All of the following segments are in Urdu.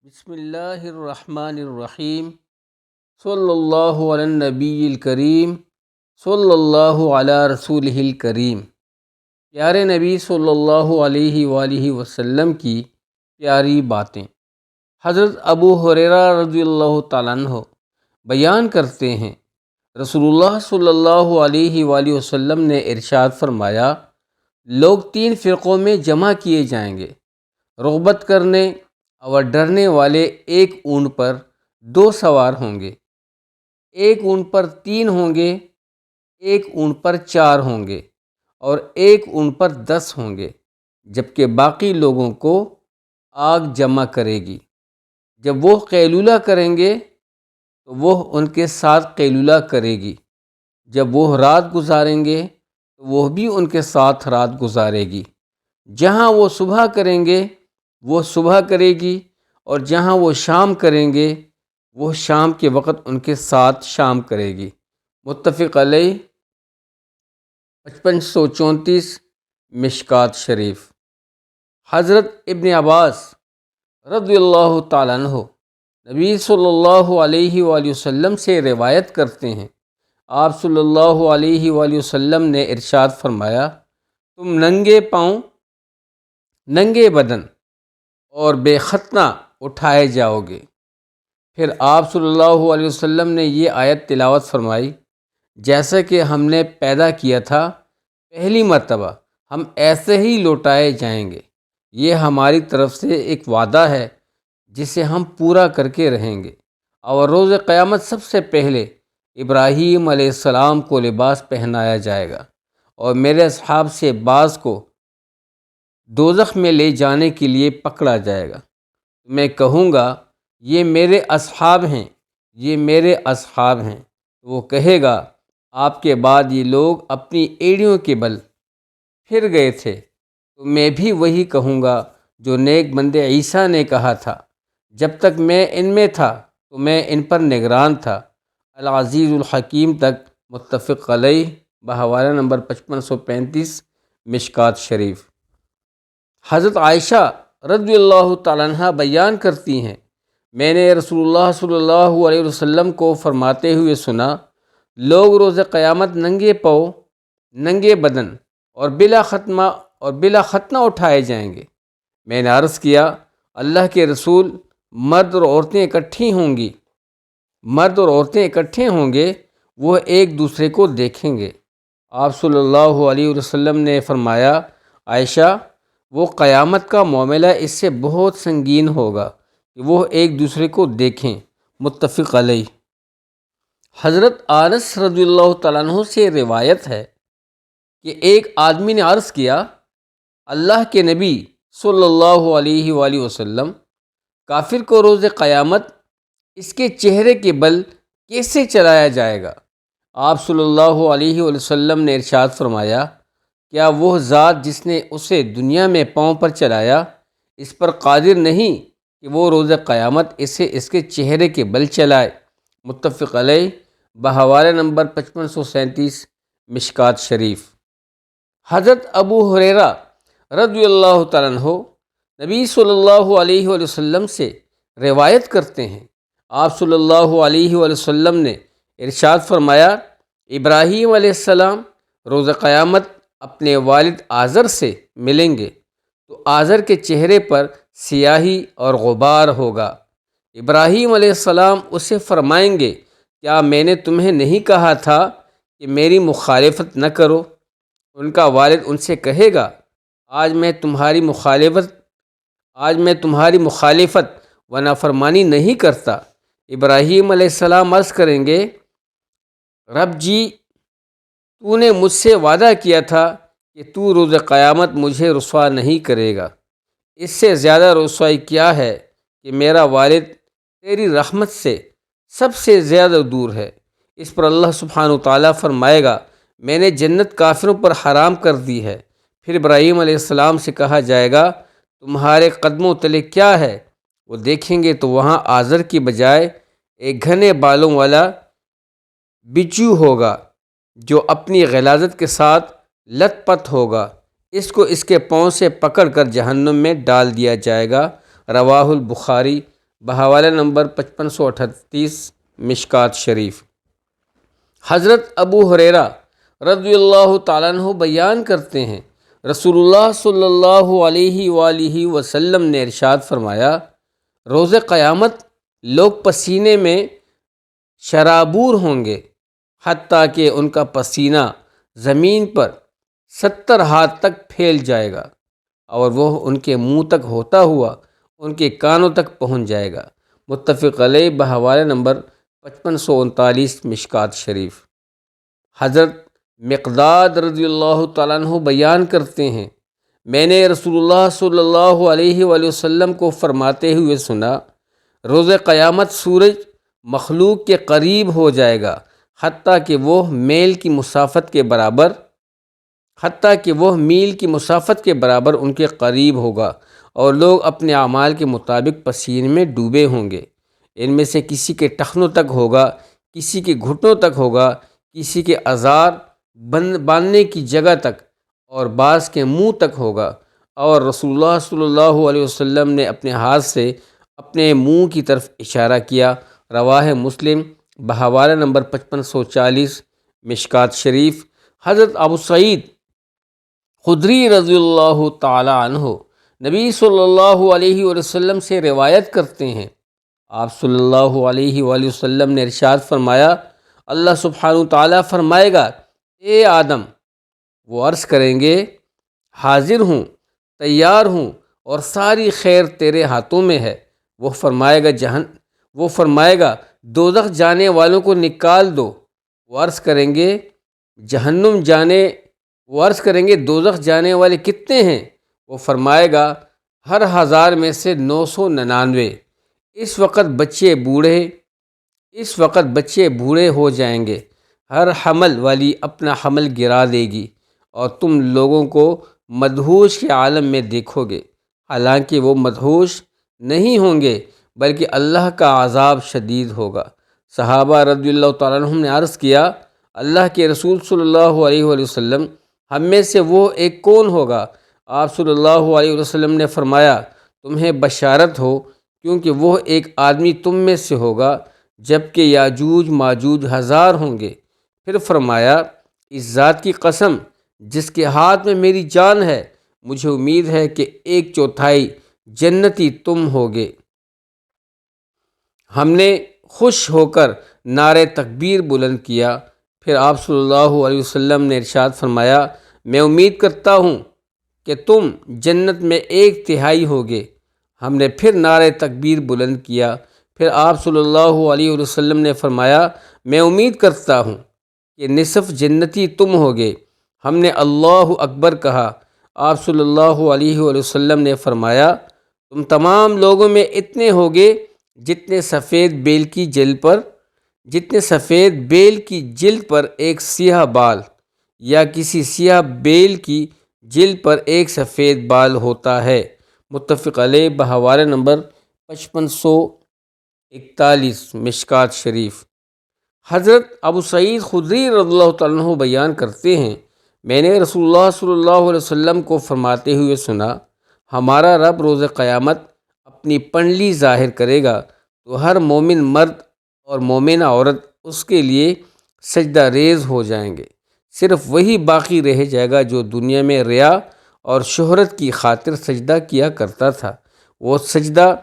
بسم اللہ الرحمن الرحیم صلی اللہ علی النبی الکریم صلی اللہ علی رسولہ الکریم۔ پیارے نبی صلی اللہ علیہ وآلہ وسلم کی پیاری باتیں۔ حضرت ابو ہریرہ رضی اللہ تعالیٰ عنہ بیان کرتے ہیں، رسول اللہ صلی اللہ علیہ وآلہ وسلم نے ارشاد فرمایا، لوگ 3 فرقوں میں جمع کیے جائیں گے۔ رغبت کرنے اور ڈرنے والے ایک اونٹ پر 2 سوار ہوں گے، ایک اونٹ پر 3 ہوں گے، ایک اونٹ پر 4 ہوں گے اور ایک اونٹ پر 10 ہوں گے، جبکہ باقی لوگوں کو آگ جمع کرے گی۔ جب وہ قیلولہ کریں گے تو وہ ان کے ساتھ قیلولہ کرے گی، جب وہ رات گزاریں گے تو وہ بھی ان کے ساتھ رات گزارے گی۔ جہاں وہ صبح کریں گے وہ صبح کرے گی، اور جہاں وہ شام کریں گے وہ شام کے وقت ان کے ساتھ شام کرے گی۔ متفق علیہ 5534 مشکات شریف۔ حضرت ابن عباس رضی اللہ تعالیٰ عنہ نبی صلی اللہ علیہ وآلہ وسلم سے روایت کرتے ہیں، آپ صلی اللہ علیہ وآلہ وسلم نے ارشاد فرمایا، تم ننگے پاؤں، ننگے بدن اور بے ختنہ اٹھائے جاؤ گے۔ پھر آپ صلی اللہ علیہ وسلم نے یہ آیت تلاوت فرمائی، جیسا کہ ہم نے پیدا کیا تھا پہلی مرتبہ ہم ایسے ہی لوٹائے جائیں گے۔ یہ ہماری طرف سے ایک وعدہ ہے جسے ہم پورا کر کے رہیں گے۔ اور روز قیامت سب سے پہلے ابراہیم علیہ السلام کو لباس پہنایا جائے گا، اور میرے اصحاب سے بعض کو دوزخ میں لے جانے کے لیے پکڑا جائے گا۔ میں کہوں گا، یہ میرے اصحاب ہیں، یہ میرے اصحاب ہیں۔ وہ کہے گا، آپ کے بعد یہ لوگ اپنی ایڑیوں کے بل پھر گئے تھے۔ تو میں بھی وہی کہوں گا جو نیک بندے عیسیٰ نے کہا تھا، جب تک میں ان میں تھا تو میں ان پر نگران تھا۔ العزیز الحکیم تک۔ متفق علیہ بحوالہ نمبر 5535 مشکات شریف۔ حضرت عائشہ رضی اللہ تعالیٰ عنہ بیان کرتی ہیں، میں نے رسول اللہ صلی اللہ علیہ وسلم کو فرماتے ہوئے سنا، لوگ روز قیامت ننگے پاؤں، ننگے بدن اور بلا ختنہ اٹھائے جائیں گے۔ میں نے عرض کیا، اللہ کے رسول، مرد اور عورتیں اکٹھی ہوں گی، مرد اور عورتیں اکٹھے ہوں گے، وہ ایک دوسرے کو دیکھیں گے۔ آپ صلی اللہ علیہ وسلم نے فرمایا، عائشہ، وہ قیامت کا معاملہ اس سے بہت سنگین ہوگا کہ وہ ایک دوسرے کو دیکھیں۔ متفق علیہ۔ حضرت انس رضی اللہ تعالیٰ عنہ سے روایت ہے کہ ایک آدمی نے عرض کیا، اللہ کے نبی صلی اللہ علیہ وآلہ وسلم، کافر کو روز قیامت اس کے چہرے کے بل کیسے چلایا جائے گا؟ آپ صلی اللہ علیہ وآلہ وسلم نے ارشاد فرمایا، کیا وہ ذات جس نے اسے دنیا میں پاؤں پر چلایا اس پر قادر نہیں کہ وہ روز قیامت اسے اس کے چہرے کے بل چلائے؟ متفق علیہ بحوالہ نمبر 5537 مشکات شریف۔ حضرت ابو ہریرہ رضی اللہ تعالیٰ عنہ نبی صلی اللہ علیہ وآلہ وسلم سے روایت کرتے ہیں، آپ صلی اللہ علیہ وآلہ وسلم نے ارشاد فرمایا، ابراہیم علیہ السلام روز قیامت اپنے والد آزر سے ملیں گے تو آزر کے چہرے پر سیاہی اور غبار ہوگا۔ ابراہیم علیہ السلام اسے فرمائیں گے، کیا میں نے تمہیں نہیں کہا تھا کہ میری مخالفت نہ کرو؟ ان کا والد ان سے کہے گا، آج میں تمہاری مخالفت و نافرمانی نہیں کرتا۔ ابراہیم علیہ السلام عرض کریں گے، رب جی، تو نے مجھ سے وعدہ کیا تھا کہ تو روز قیامت مجھے رسوا نہیں کرے گا۔ اس سے زیادہ رسوائی کیا ہے کہ میرا والد تیری رحمت سے سب سے زیادہ دور ہے۔ اس پر اللہ سبحانہ وتعالیٰ فرمائے گا، میں نے جنت کافروں پر حرام کر دی ہے۔ پھر ابراہیم علیہ السلام سے کہا جائے گا، تمہارے قدموں تلے کیا ہے؟ وہ دیکھیں گے تو وہاں آزر کی بجائے ایک گھنے بالوں والا بچو ہوگا جو اپنی غلاظت کے ساتھ لت پت ہوگا۔ اس کو اس کے پاؤں سے پکڑ کر جہنم میں ڈال دیا جائے گا۔ رواہ البخاری بحوالہ نمبر 5538 مشکات شریف۔ حضرت ابو ہریرہ رضی اللہ تعالیٰ عنہ بیان کرتے ہیں، رسول اللہ صلی اللہ علیہ وآلہ وسلم نے ارشاد فرمایا، روز قیامت لوگ پسینے میں شرابور ہوں گے، حتیٰ کہ ان کا پسینہ زمین پر 70 ہاتھ تک پھیل جائے گا اور وہ ان کے منہ تک ہوتا ہوا ان کے کانوں تک پہنچ جائے گا۔ متفق علیہ بحوالہ نمبر 5539 مشکات شریف۔ حضرت مقداد رضی اللہ تعالیٰ عنہ بیان کرتے ہیں، میں نے رسول اللہ صلی اللہ علیہ وآلہ وسلم کو فرماتے ہوئے سنا، روز قیامت سورج مخلوق کے قریب ہو جائے گا حتیٰ کہ وہ میل کی مسافت کے برابر ان کے قریب ہوگا، اور لوگ اپنے اعمال کے مطابق پسینے میں ڈوبے ہوں گے۔ ان میں سے کسی کے ٹخنوں تک ہوگا، کسی کے گھٹنوں تک ہوگا، کسی کے ازار باندھنے کی جگہ تک، اور بعض کے منہ تک ہوگا۔ اور رسول اللہ صلی اللہ علیہ وسلم نے اپنے ہاتھ سے اپنے منہ کی طرف اشارہ کیا۔ رواہ مسلم بحوالہ نمبر 5540 مشکات شریف۔ حضرت ابو سعید خدری رضی اللہ تعالی عنہ نبی صلی اللہ علیہ وسلم سے روایت کرتے ہیں، آپ صلی اللہ علیہ وآلہ وسلم نے ارشاد فرمایا، اللہ سبحانہ تعالیٰ فرمائے گا، اے آدم۔ وہ عرض کریں گے، حاضر ہوں، تیار ہوں، اور ساری خیر تیرے ہاتھوں میں ہے۔ وہ فرمائے گا دوزخ جانے والوں کو نکال دو۔ وہ عرض کریں گے دوزخ جانے والے کتنے ہیں؟ وہ فرمائے گا، ہر 1000 میں سے 999۔ اس وقت بچے بوڑھے ہو جائیں گے، ہر حمل والی اپنا حمل گرا دے گی، اور تم لوگوں کو مدہوش کے عالم میں دیکھو گے، حالانکہ وہ مدہوش نہیں ہوں گے بلکہ اللہ کا عذاب شدید ہوگا۔ صحابہ رضی اللہ تعالیٰ عنہم نے عرض کیا، اللہ کے رسول صلی اللہ علیہ وآلہ وسلم، ہم میں سے وہ ایک کون ہوگا؟ آپ صلی اللہ علیہ وسلم نے فرمایا، تمہیں بشارت ہو، کیونکہ وہ ایک آدمی تم میں سے ہوگا، جبکہ یاجوج ماجوج 1000 ہوں گے۔ پھر فرمایا، اس ذات کی قسم جس کے ہاتھ میں میری جان ہے، مجھے امید ہے کہ 1/4 جنتی تم ہوگے۔ ہم نے خوش ہو کر نعرہ تکبیر بلند کیا۔ پھر آپ صلی اللہ علیہ وسلم نے ارشاد فرمایا، میں امید کرتا ہوں کہ تم جنت میں 1/3 ہوگے۔ ہم نے پھر نعرہ تکبیر بلند کیا۔ پھر آپ صلی اللہ علیہ وسلم نے فرمایا، میں امید کرتا ہوں کہ نصف جنتی تم ہوگے۔ ہم نے اللہ اکبر کہا۔ آپ صلی اللہ علیہ وسلم نے فرمایا، تم تمام لوگوں میں اتنے ہوگے جتنے سفید بیل کی جلد پر ایک سیاہ بال، یا کسی سیاہ بیل کی جلد پر ایک سفید بال ہوتا ہے۔ متفق علیہ بحوالہ نمبر 5541 مشکات شریف۔ حضرت ابو سعید خدری رضی اللہ تعالیٰ عنہ بیان کرتے ہیں، میں نے رسول اللہ صلی اللہ علیہ وسلم کو فرماتے ہوئے سنا، ہمارا رب روز قیامت اپنی پنڈلی ظاہر کرے گا تو ہر مومن مرد اور مومنہ عورت اس کے لیے سجدہ ریز ہو جائیں گے، صرف وہی باقی رہ جائے گا جو دنیا میں ریا اور شہرت کی خاطر سجدہ کیا کرتا تھا۔ وہ سجدہ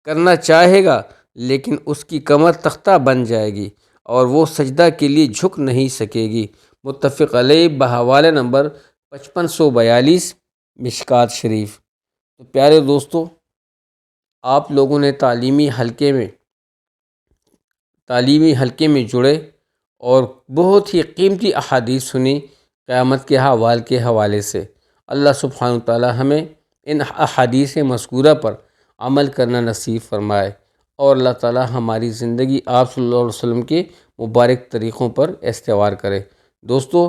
کرنا چاہے گا لیکن اس کی کمر تختہ بن جائے گی اور وہ سجدہ کے لیے جھک نہیں سکے گی۔ متفق علیہ بحوالہ نمبر 5542 مشکات شریف۔ تو پیارے دوستو، آپ لوگوں نے تعلیمی حلقے میں جڑے اور بہت ہی قیمتی احادیث سنی قیامت کے احوال کے حوالے سے۔ اللہ سبحانہ تعالی ہمیں ان احادیث مذکورہ پر عمل کرنا نصیب فرمائے، اور اللہ تعالی ہماری زندگی آپ صلی اللہ علیہ وسلم کے مبارک طریقوں پر استوار کرے۔ دوستو،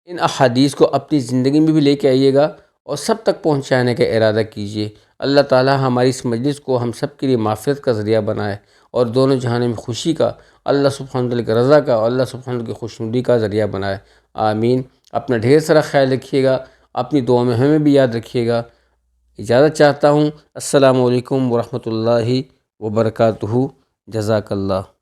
ان احادیث کو اپنی زندگی میں بھی لے کے آئیے گا اور سب تک پہنچانے کا ارادہ کیجیے۔ اللہ تعالی ہماری اس مجلس کو ہم سب کے لیے معافرت کا ذریعہ بنائے، اور دونوں جہانوں میں خوشی کا، اللہ سبحانہ تعالی کی رضا کا اور اللہ سبحانہ تعالی کی خوشنودی کا ذریعہ بنائے۔ آمین۔ اپنا ڈھیر سارا خیال رکھیے گا، اپنی دعاؤں میں ہمیں بھی یاد رکھیے گا۔ اجازت چاہتا ہوں۔ السلام علیکم ورحمۃ اللہ وبرکاتہ۔ جزاک اللہ۔